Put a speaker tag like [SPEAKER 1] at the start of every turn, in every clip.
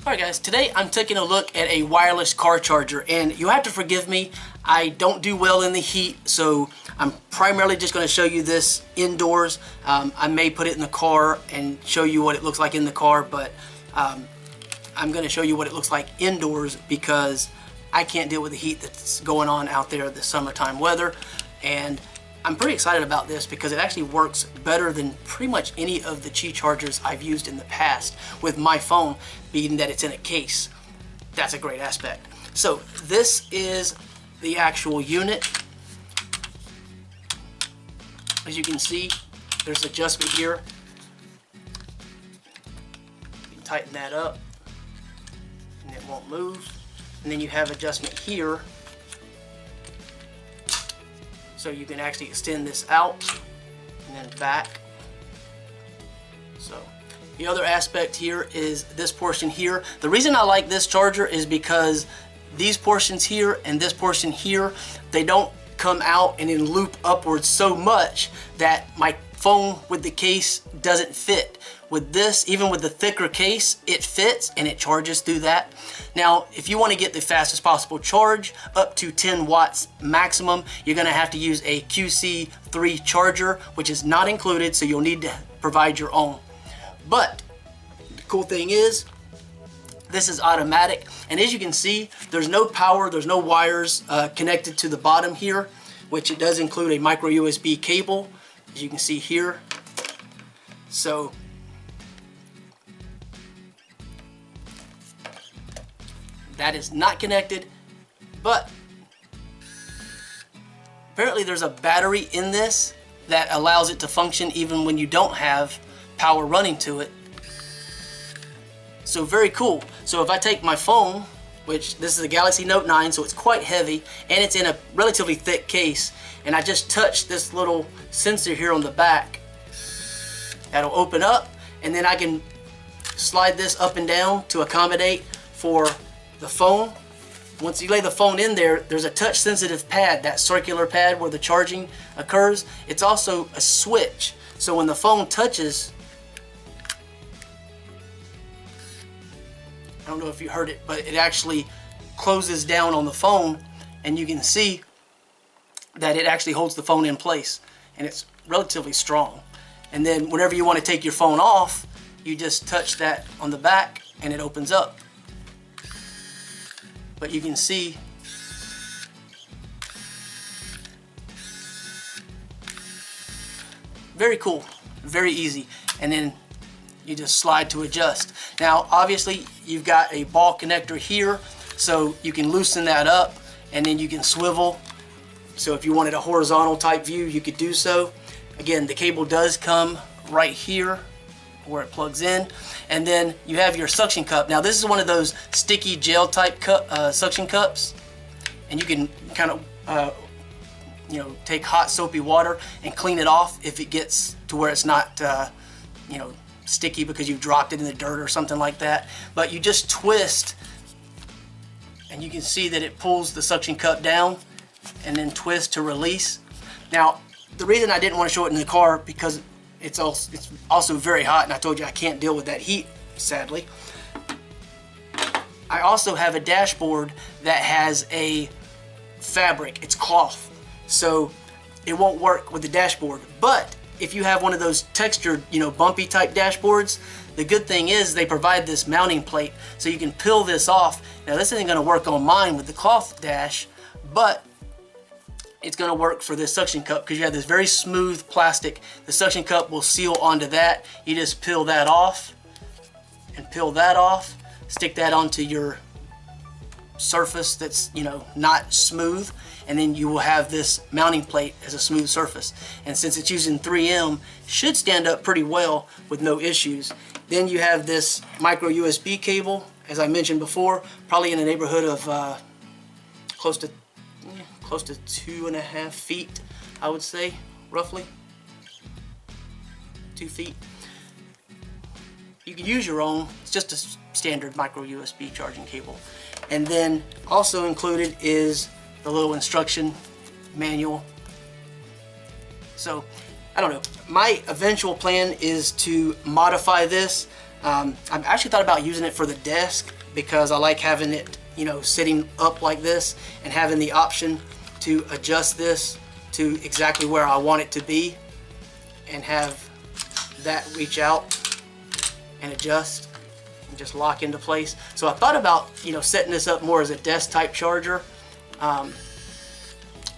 [SPEAKER 1] Alright guys, today I'm taking a look at a wireless car charger, and you have to forgive me, I don't do well in the heat, so I'm primarily just going to show you this indoors. I may put it in the car and show you what it looks like in the car, but I'm going to show you what it looks like indoors because I can't deal with the heat that's going on out there, the summertime weather. And I'm pretty excited about this because it actually works better than pretty much any of the Qi chargers I've used in the past with my phone, being that it's in a case. That's a great aspect. So this is the actual unit. As you can see, there's adjustment here. You can tighten that up and it won't move. And then you have adjustment here, so you can actually extend this out and then back. So the other aspect here is this portion here. The reason I like this charger is because these portions here and this portion here, they don't come out and then loop upwards so much that my phone with the case doesn't fit. With this, even with the thicker case, it fits and it charges through that. Now, if you want to get the fastest possible charge, up to 10 watts maximum, you're going to have to use a QC3 charger, which is not included, so you'll need to provide your own. But the cool thing is, this is automatic, and as you can see, there's no power, there's no wires connected to the bottom here, which it does include a micro USB cable, as you can see here. So that is not connected, but apparently there's a battery in this that allows it to function even when you don't have power running to it. So very cool. So if I take my phone, which this is a Galaxy Note 9, so it's quite heavy and it's in a relatively thick case, and I just touch this little sensor here on the back, that'll open up, and then I can slide this up and down to accommodate for the phone. Once you lay the phone in there, there's a touch sensitive pad, that circular pad where the charging occurs. It's also a switch, so when the phone touches, I don't know if you heard it, but it actually closes down on the phone, and you can see that it actually holds the phone in place, and it's relatively strong. And then whenever you want to take your phone off, you just touch that on the back and it opens up. But you can see very cool, very easy. And then you just slide to adjust. Now obviously you've got a ball connector here, so you can loosen that up and then you can swivel. So if you wanted a horizontal type view, you could do so. Again, the cable does come right here where it plugs in, and then you have your suction cup. Now this is one of those sticky gel type suction cups, and you can kind of take hot soapy water and clean it off if it gets to where it's not sticky because you've dropped it in the dirt or something like that. But you just twist and you can see that it pulls the suction cup down and then twist to release. Now the reason I didn't want to show it in the car because it's also very hot, and I told you I can't deal with that heat, sadly. I also have a dashboard that has a fabric, it's cloth, so it won't work with the dashboard. But if you have one of those textured, bumpy type dashboards, the good thing is they provide this mounting plate, so you can peel this off. Now this isn't going to work on mine with the cloth dash, but it's going to work for this suction cup because you have this very smooth plastic. The suction cup will seal onto that. You just peel that off and peel that off, stick that onto your surface that's not smooth, and then you will have this mounting plate as a smooth surface. And since it's using 3M, it should stand up pretty well with no issues. Then you have this micro USB cable, as I mentioned before, probably in the neighborhood of close to 2.5 feet, I would say, roughly 2 feet. You can use your own. It's just a standard micro USB charging cable. And then also included is the little instruction manual. So I don't know, my eventual plan is to modify this. I've actually thought about using it for the desk because I like having it, you know, sitting up like this and having the option to adjust this to exactly where I want it to be and have that reach out and adjust and just lock into place. So I thought about, you know, setting this up more as a desk type charger,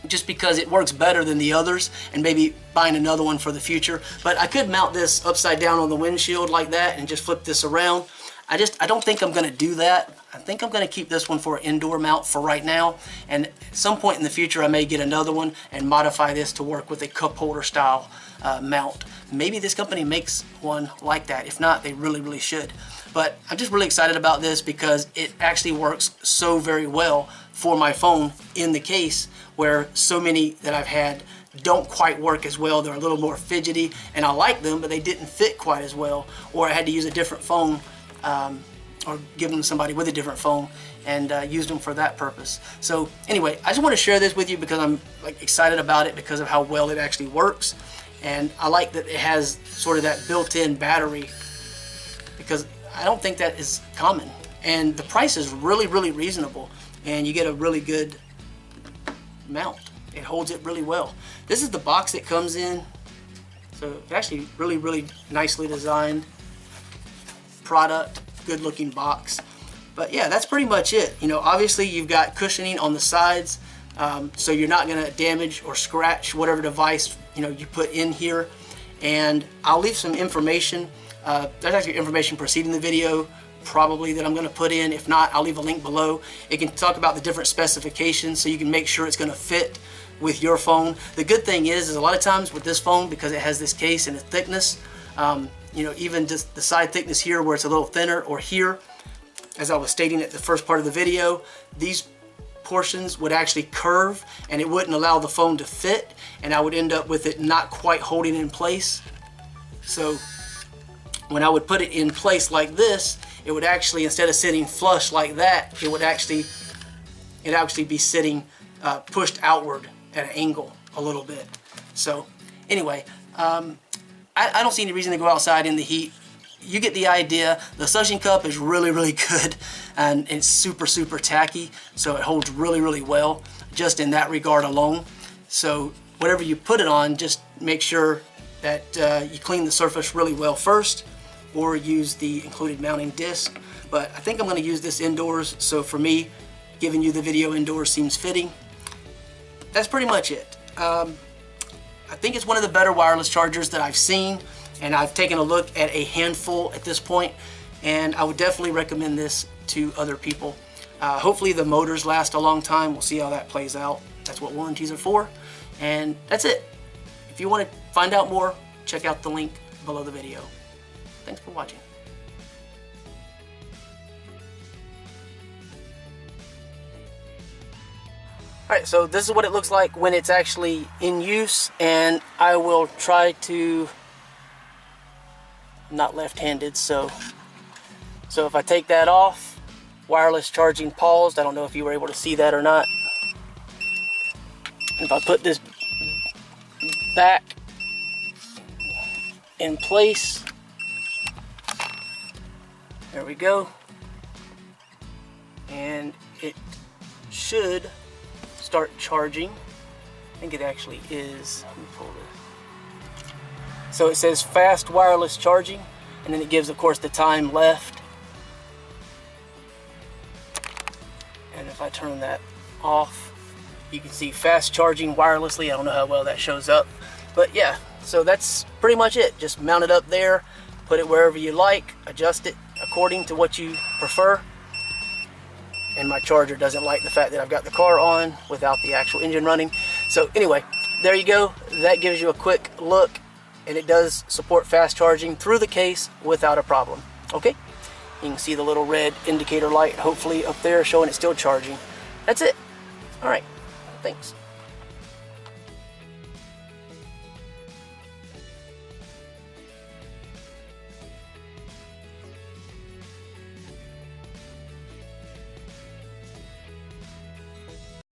[SPEAKER 1] just because it works better than the others, and maybe buying another one for the future. But I could mount this upside down on the windshield like that and just flip this around. I don't think I'm going to do that. I think I'm going to keep this one for an indoor mount for right now, and at some point in the future I may get another one and modify this to work with a cup holder style mount. Maybe this company makes one like that. If not, they really should. But I'm just really excited about this because it actually works so very well for my phone in the case, where so many that I've had don't quite work as well. They're a little more fidgety, and I like them, but they didn't fit quite as well, or I had to use a different phone, or give them to somebody with a different phone and use them for that purpose. So anyway, I just want to share this with you because I'm like excited about it because of how well it actually works, and I like that it has sort of that built-in battery, because I don't think that is common, and the price is really reasonable, and you get a really good mount. It holds it really well. This is the box it comes in, so it's actually really nicely designed product, good looking box. But yeah, that's pretty much it. You know, obviously you've got cushioning on the sides, so you're not going to damage or scratch whatever device, you know, you put in here. And I'll leave some information. There's actually information preceding the video probably that I'm going to put in. If not, I'll leave a link below. It can talk about the different specifications so you can make sure it's going to fit with your phone. The good thing is a lot of times with this phone, because it has this case and its thickness, you know, even just the side thickness here where it's a little thinner, or here, as I was stating at the first part of the video, these portions would actually curve and it wouldn't allow the phone to fit, and I would end up with it not quite holding in place. So when I would put it in place like this, it would actually, instead of sitting flush like that, it would actually be sitting pushed outward at an angle a little bit. So anyway, I don't see any reason to go outside in the heat. You get the idea. The suction cup is really good, and it's super tacky, so it holds really well just in that regard alone. So whatever you put it on, just make sure that you clean the surface really well first, or use the included mounting disc. But I think I'm going to use this indoors, so for me, giving you the video indoors seems fitting. That's pretty much it. I think it's one of the better wireless chargers that I've seen, and I've taken a look at a handful at this point, and I would definitely recommend this to other people. Hopefully the motors last a long time. We'll see how that plays out. That's what warranties are for. And that's it. If you want to find out more, check out the link below the video. Thanks for watching. Alright, so this is what it looks like when it's actually in use, and I will try to, I'm not left-handed, so if I take that off, wireless charging paused. I don't know if you were able to see that or not. If I put this back in place, there we go, and it should start charging. I think it actually is. Let me pull this. So it says fast wireless charging, and then it gives, of course, the time left. And if I turn that off, you can see fast charging wirelessly. I don't know how well that shows up, but yeah, so that's pretty much it. Just mount it up there, put it wherever you like, adjust it according to what you prefer. And my charger doesn't like the fact that I've got the car on without the actual engine running. So anyway, there you go. That gives you a quick look, and it does support fast charging through the case without a problem. Okay, you can see the little red indicator light hopefully up there showing it's still charging. That's it. All right, thanks.